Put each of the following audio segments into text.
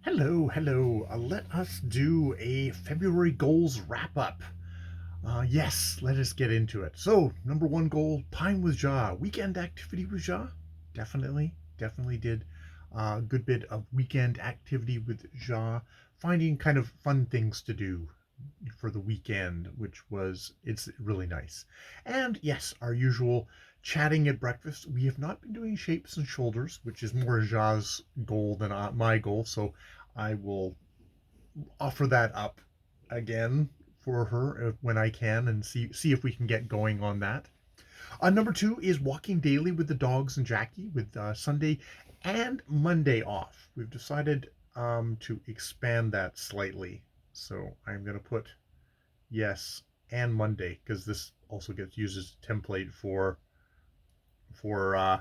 Hello, hello. Let us do a February goals wrap up. Yes, let us get into it. So, number one goal, time with Ja. Weekend activity with Ja. Definitely did a good bit of weekend activity with Ja. Finding kind of fun things to do for the weekend, it's really nice. And yes, our usual chatting at breakfast. We have not been doing shapes and shoulders, which is more Ja's goal than my goal. So I will offer that up again for her when I can and see if we can get going on that. Number two is walking daily with the dogs and Jackie with Sunday and Monday off. We've decided to expand that slightly. So I'm going to put yes and Monday because this also gets used as a template for uh,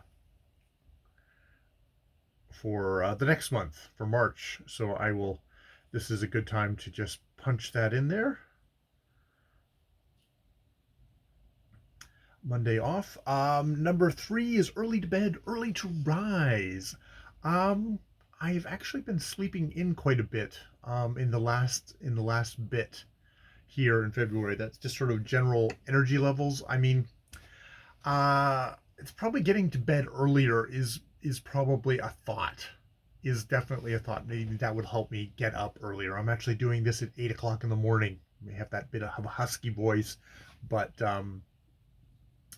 for the next month for March. So I will. This is a good time to just punch that in there. Monday off. Number three is early to bed, early to rise. Um, I've actually been sleeping in quite a bit in the last bit here in February. That's just sort of general energy levels. I mean, it's probably getting to bed earlier is probably a thought. Is definitely a thought. Maybe that would help me get up earlier. I'm actually doing this at 8 o'clock in the morning. I may have that bit of a husky voice, but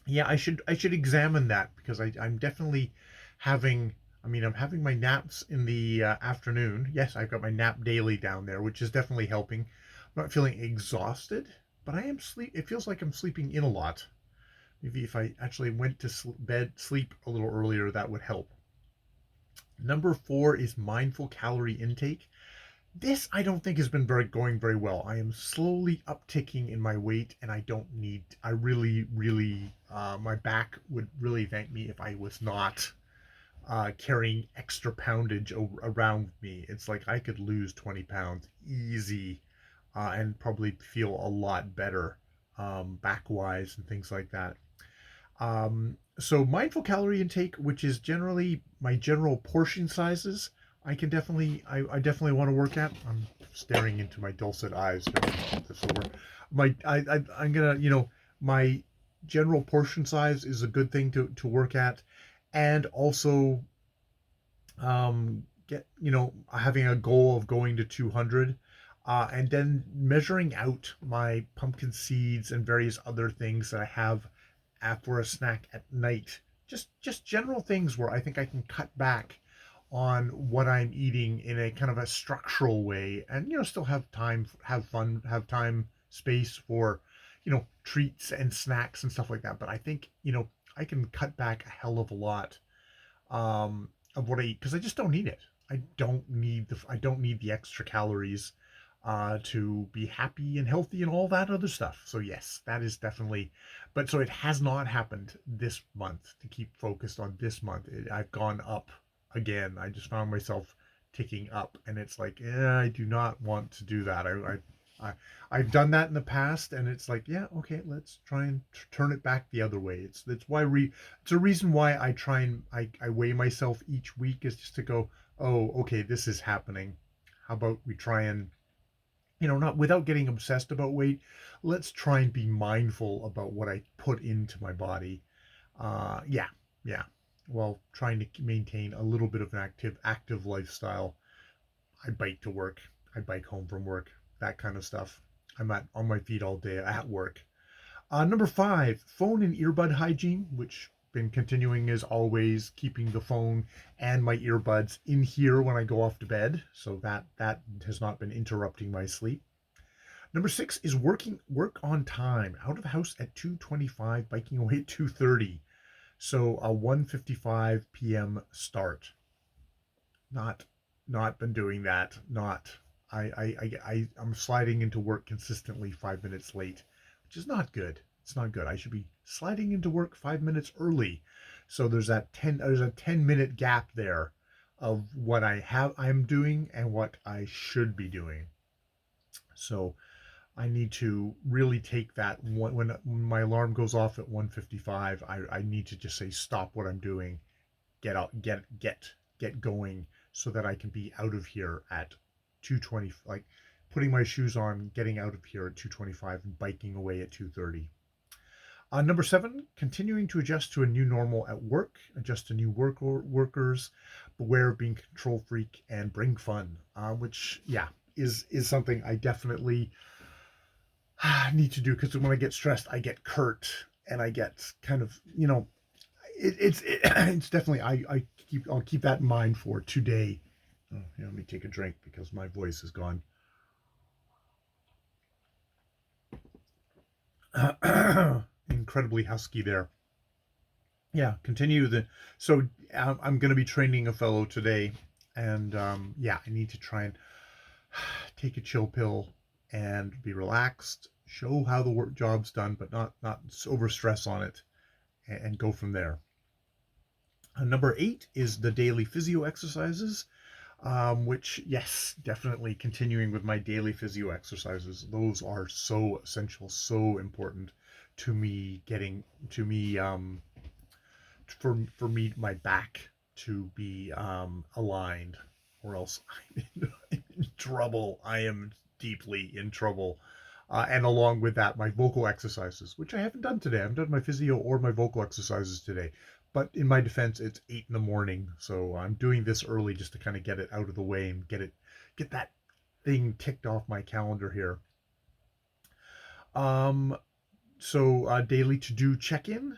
yeah, I should examine that because I'm definitely having. I mean, I'm having my naps in the afternoon. Yes, I've got my nap daily down there, which is definitely helping. I'm not feeling exhausted, but I am sleep. It feels like I'm sleeping in a lot. Maybe if I actually went to bed, sleep a little earlier, that would help. Number four is mindful calorie intake. This I don't think has been going very well. I am slowly upticking in my weight, and I don't need. I really, my back would really thank me if I was not carrying extra poundage around me. It's like I could lose 20 pounds easy, and probably feel a lot better, back wise and things like that. So mindful calorie intake, which is generally my general portion sizes, I definitely want to work at. I'm staring into my dulcet eyes. This over. I'm gonna my general portion size is a good thing to work at, and also get having a goal of going to 200. And then measuring out my pumpkin seeds and various other things that I have for a snack at night. Just general things where I think I can cut back on what I'm eating in a kind of a structural way, and still have time, have fun, have time, space for treats and snacks and stuff like that. But I think I can cut back a hell of a lot of what I eat because I just don't need it. I don't need the extra calories to be happy and healthy and all that other stuff. So yes, that is definitely. But so it has not happened this month. To keep focused on this month, I've gone up again. I just found myself ticking up, and it's like, I do not want to do that. I've done that in the past, and it's like, yeah, okay, let's try and turn it back the other way. It's a reason why I try and I weigh myself each week is just to go, oh, okay, this is happening. How about we try and not without getting obsessed about weight, let's try and be mindful about what I put into my body. Yeah, yeah. While trying to maintain a little bit of an active lifestyle. I bike to work. I bike home from work. That kind of stuff. I'm on my feet all day at work. Number five, phone and earbud hygiene, which been continuing as always, keeping the phone and my earbuds in here when I go off to bed, so that has not been interrupting my sleep. Number six is work on time. Out of the house at 2:25, biking away at 2:30. So a 1:55 p.m. start. Not not been doing that. Not I'm sliding into work consistently 5 minutes late, which is not good. It's not good. I should be sliding into work 5 minutes early. So there's a 10-minute gap there of what I'm doing and what I should be doing. So I need to really take that when my alarm goes off at 1:55. I need to just say stop what I'm doing, get out, get going, so that I can be out of here at 2:20, like putting my shoes on, getting out of here at 2:25 and biking away at 2:30. Number 7, continuing to adjust to a new normal at work, adjust to new workers, beware of being control freak, and bring fun. Which, yeah, is something I definitely need to do, because when I get stressed, I get curt and I get kind of, it's definitely, I'll keep that in mind for today. Oh, yeah, let me take a drink because my voice is gone. Incredibly husky there. Yeah, continue the. So I'm going to be training a fellow today, and yeah, I need to try and take a chill pill and be relaxed, show how the work job's done, but not over stress on it, and go from there. Number 8 is the daily physio exercises, which, yes, definitely continuing with my daily physio exercises. Those are so essential, so important to me getting to me for me my back to be aligned, or else I'm in trouble. I am deeply in trouble. And along with that, my vocal exercises, which I haven't done today. I haven't done my physio or my vocal exercises today. But in my defense, it's 8 in the morning, so I'm doing this early just to kind of get it out of the way and get that thing ticked off my calendar here. Um, daily to do check in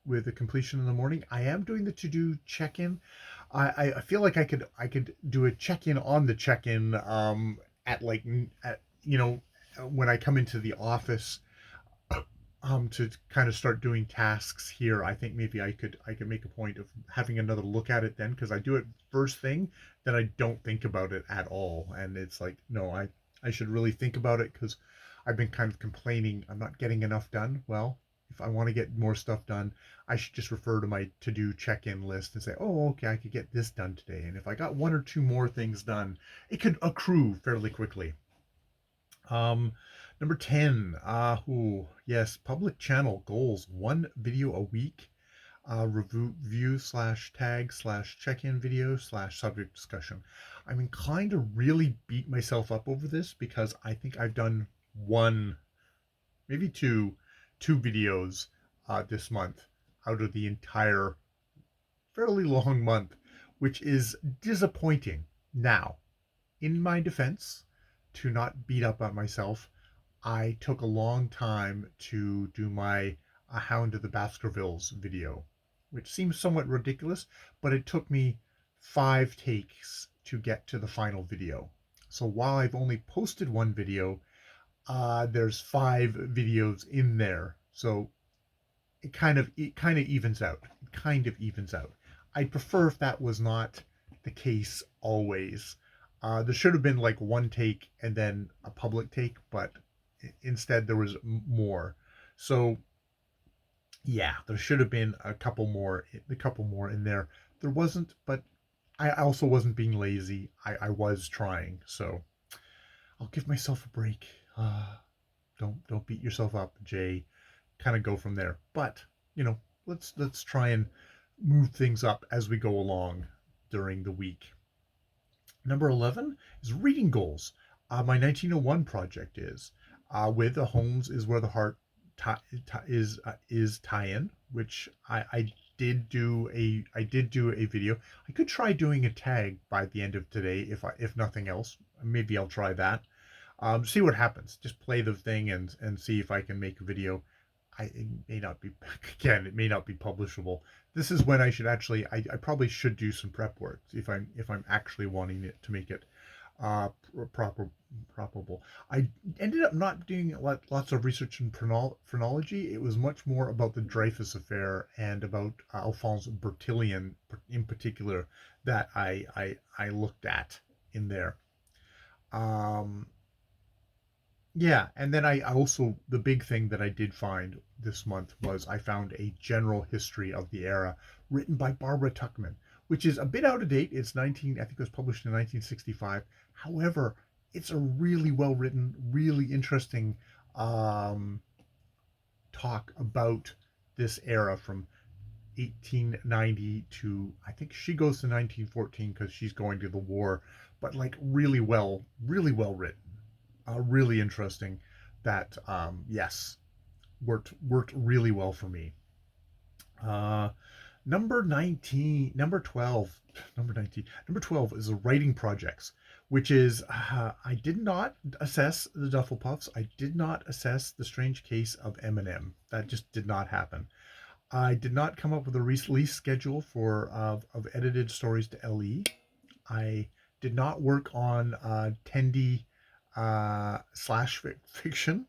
with the completion in the morning. I am doing the to do check in. I feel like I could do a check in on the check in at like at when I come into the office to kind of start doing tasks here. I think maybe I could make a point of having another look at it then, because I do it first thing, then I don't think about it at all, and it's like, no, I should really think about it, because I've been kind of complaining I'm not getting enough done. Well, if I want to get more stuff done, I should just refer to my to do check in list and say, oh, okay, I could get this done today, and if I got one or two more things done, it could accrue fairly quickly. Um, Number 10, yes, public channel goals, one video a week, review slash tag slash check-in video slash subject discussion. I'm inclined to really beat myself up over this, because I think I've done one, maybe two videos this month out of the entire fairly long month, which is disappointing. Now, in my defense, to not beat up on myself, I took a long time to do my Hound of the Baskervilles video, which seems somewhat ridiculous, but it took me 5 takes to get to the final video. So while I've only posted one video, there's 5 videos in there. So it kind of evens out. It kind of evens out. I'd prefer if that was not the case always. There should have been like one take and then a public take, but instead there was more. So yeah, there should have been a couple more in there. There wasn't, but I also wasn't being lazy. I was trying, so I'll give myself a break. Don't beat yourself up, Jay. Kind of go from there. But let's try and move things up as we go along during the week. Number 11 is reading goals. My 1901 project is with the Homes is Where the Heart is tie-in, which I did do a video. I could try doing a tag by the end of today, if nothing else. Maybe I'll try that. See what happens. Just play the thing and see if I can make a video. It may not be, again, it may not be publishable. This is when I should actually, I probably should do some prep work if I'm actually wanting it to make it probable. I ended up not doing lots of research in phrenology. It was much more about the Dreyfus affair and about Alphonse Bertillon in particular that I looked at in there. Yeah, and then I also, the big thing that I did find this month was I found a general history of the era written by Barbara Tuchman, which is a bit out of date. It's I think it was published in 1965. However, it's a really well written, really interesting talk about this era from 1890 to, I think she goes to 1914 because she's going to the war, but like really well written, really interesting. That yes, worked really well for me. Uh, Number 19, number 12, number 19, number 12 is the writing projects, which is I did not assess the Duffel Puffs. I did not assess the strange case of Eminem. That just did not happen. I did not come up with a release schedule for of edited stories to LE. I did not work on Tendy slash fiction.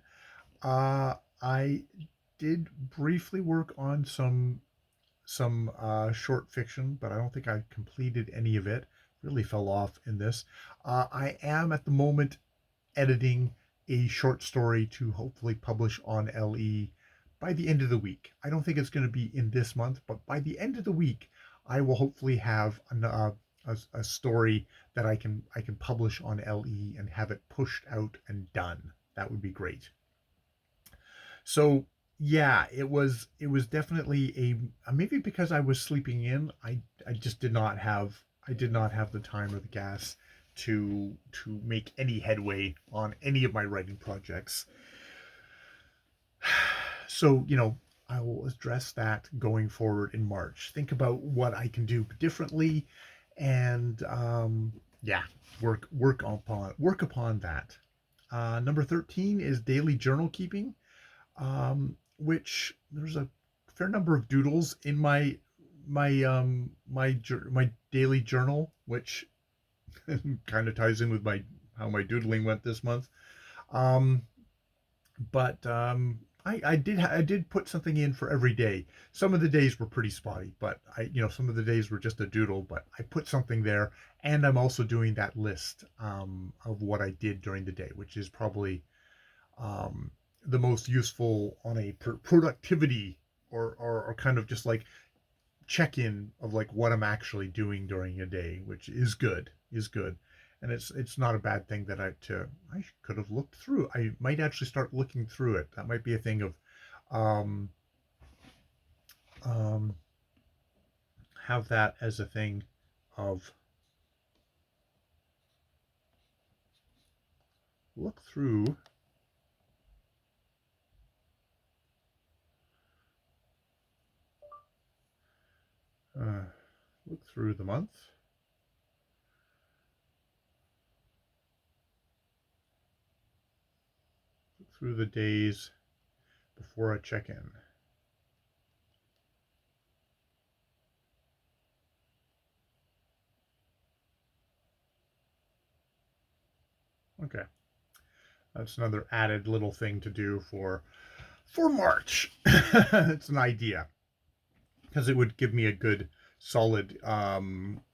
I did briefly work on some short fiction, but I don't think I completed any of it. Really fell off in this. I am at the moment editing a short story to hopefully publish on LE by the end of the week. I don't think it's going to be in this month, but by the end of the week, I will hopefully have a story that I can publish on LE and have it pushed out and done. That would be great. So yeah, it was definitely a maybe because I was sleeping in, I just did not have the time or the gas to make any headway on any of my writing projects. So, I will address that going forward in March. Think about what I can do differently and yeah, work upon that. Number 13 is daily journal keeping, which there's a fair number of doodles in my daily journal, which kind of ties in with my how my doodling went this month. Um, but I did put something in for every day. Some of the days were pretty spotty, but some of the days were just a doodle. But I put something there, and I'm also doing that list of what I did during the day, which is probably um, the most useful on a productivity or kind of just like check in of like what I'm actually doing during a day, which is good, and it's not a bad thing that I could have looked through. I might actually start looking through it. That might be a thing of um, um, have that as a thing of look through uh, look through the month. Look through the days before I check in. Okay, that's another added little thing to do for March. It's an idea because it would give me a good solid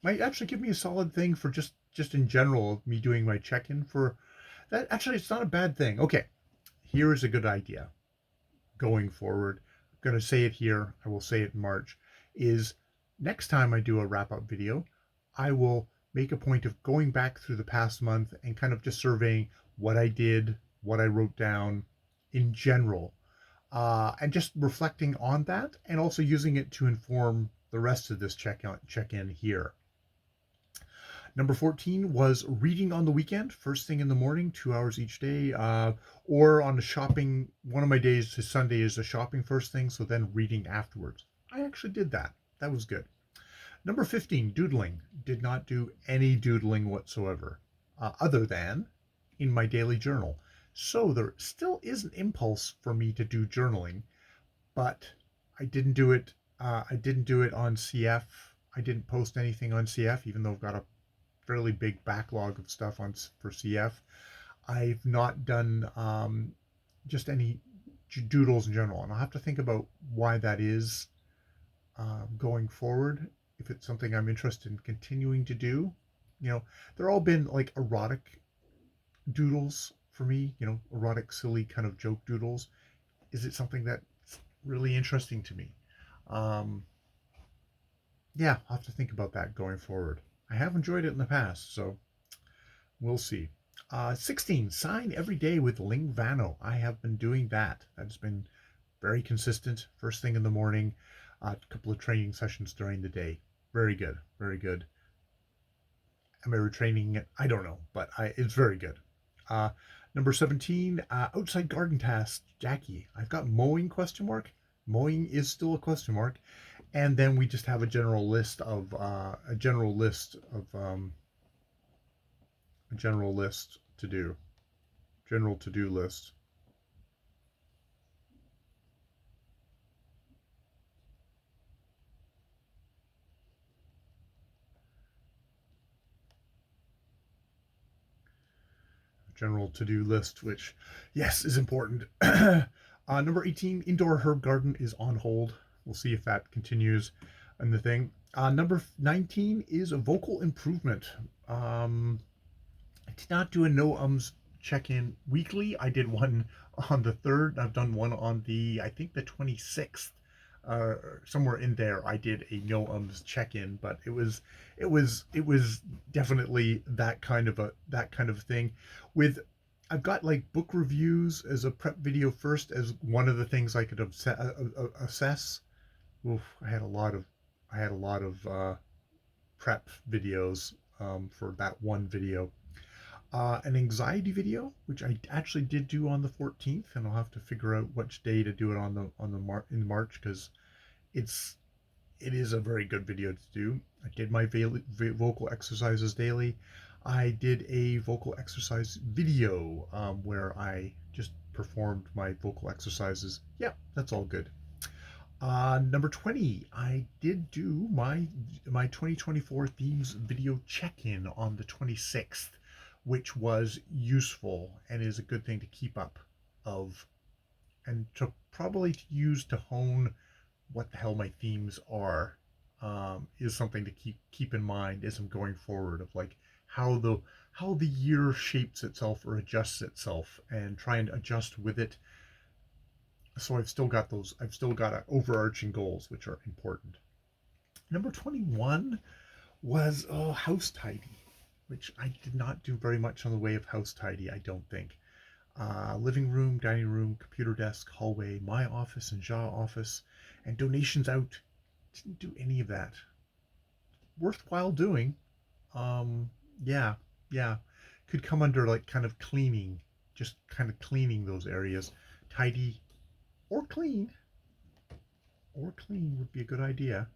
might actually give me a solid thing for just in general me doing my check-in for that. Actually, it's not a bad thing. Okay, here is a good idea going forward. I'm going to say it here, I will say it in March, is next time I do a wrap-up video, I will make a point of going back through the past month and kind of just surveying what I did, what I wrote down in general, and just reflecting on that and also using it to inform the rest of this check in here. Number 14 was reading on the weekend, first thing in the morning, 2 hours each day, or on the shopping. One of my days to Sunday is a shopping first thing, so then reading afterwards. I actually did that. That was good. Number 15, doodling. Did not do any doodling whatsoever, other than in my daily journal. So there still is an impulse for me to do journaling, but I didn't do it. I didn't do it on CF. I didn't post anything on CF, even though I've got a fairly big backlog of stuff on for CF. I've not done just any doodles in general, and I'll have to think about why that is going forward. If it's something I'm interested in continuing to do, they're all been like erotic doodles for me. Erotic, silly kind of joke doodles. Is it something that's really interesting to me? Um, yeah, I'll have to think about that going forward. I have enjoyed it in the past, so we'll see. 16, sign every day with Lingvano. I have been doing that. That's been very consistent. First thing in the morning. A couple of training sessions during the day. Very good, very good. Am I retraining it? I don't know, but it's very good. Uh, Number 17, outside garden tasks, Jackie. I've got mowing question mark. Mowing is still a question mark, and then we just have a general list of a general list to do. General to do list. General to do list, which, yes, is important. Number 18, indoor herb garden is on hold. We'll see if that continues in the thing. Number 19 is a vocal improvement. I did not do a no ums check in weekly. I did one on the 3rd. I've done one on I think the 26th. Somewhere in there, I did a no ums check in, but it was definitely that kind of thing. With I've got like book reviews as a prep video first as one of the things I could assess. Oof, I had a lot of prep videos for that one video. An anxiety video, which I actually did do on the 14th, and I'll have to figure out which day to do it in March, because it's it is a very good video to do. I did my vocal exercises daily. I did a vocal exercise video where I just performed my vocal exercises. Yeah, that's all good. Number 20, I did do my 2024 themes video check-in on the 26th, which was useful and is a good thing to keep up of, and to probably use to hone what the hell my themes are. Is something to keep in mind as I'm going forward, of like how the year shapes itself or adjusts itself, and try and adjust with it. So I've still got overarching goals, which are important. Number 21 was house tidy, which I did not do very much on the way of house tidy, I don't think. Living room, dining room, computer desk, hallway, my office and Jaw office, and donations out. Didn't do any of that. Worthwhile doing. Um, yeah, yeah. Could come under like kind of cleaning, just kind of cleaning those areas. Tidy or clean, would be a good idea.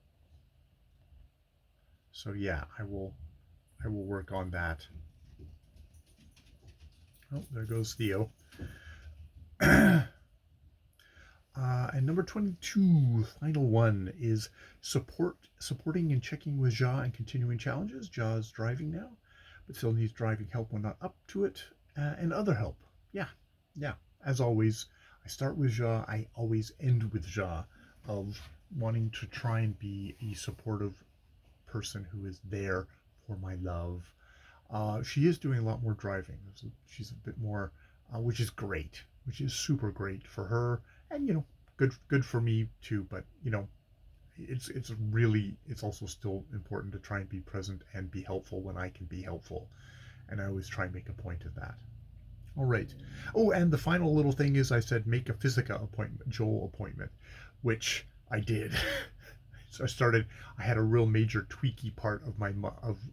So yeah, I will work on that. Oh, there goes Theo. And number 22, final one, is supporting and checking with Ja and continuing challenges. Ja's driving now, but still needs driving help when not up to it, and other help. Yeah, yeah. As always, I start with Ja. I always end with Ja, of wanting to try and be a supportive person who is there for my love. She is doing a lot more driving. She's a bit more, which is great, which is super great for her, and good for me too. But it's also still important to try and be present and be helpful when I can be helpful, and I always try and make a point of that. All right. Oh, and the final little thing is I said make a Physica appointment, Joel appointment, which I did. So I had a real major tweaky part of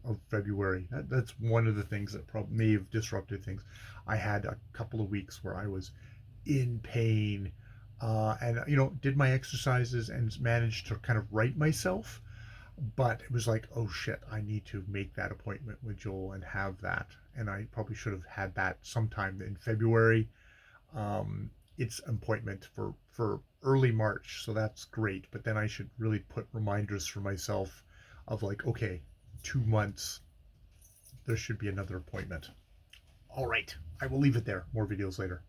of February. That's one of the things that probably may have disrupted things. I had a couple of weeks where I was in pain, and did my exercises and managed to kind of right myself. But it was like, oh shit, I need to make that appointment with Joel and have that. And I probably should have had that sometime in February. It's appointment for early March, so that's great. But then I should really put reminders for myself of like, okay, 2 months, there should be another appointment. All right, I will leave it there. More videos later.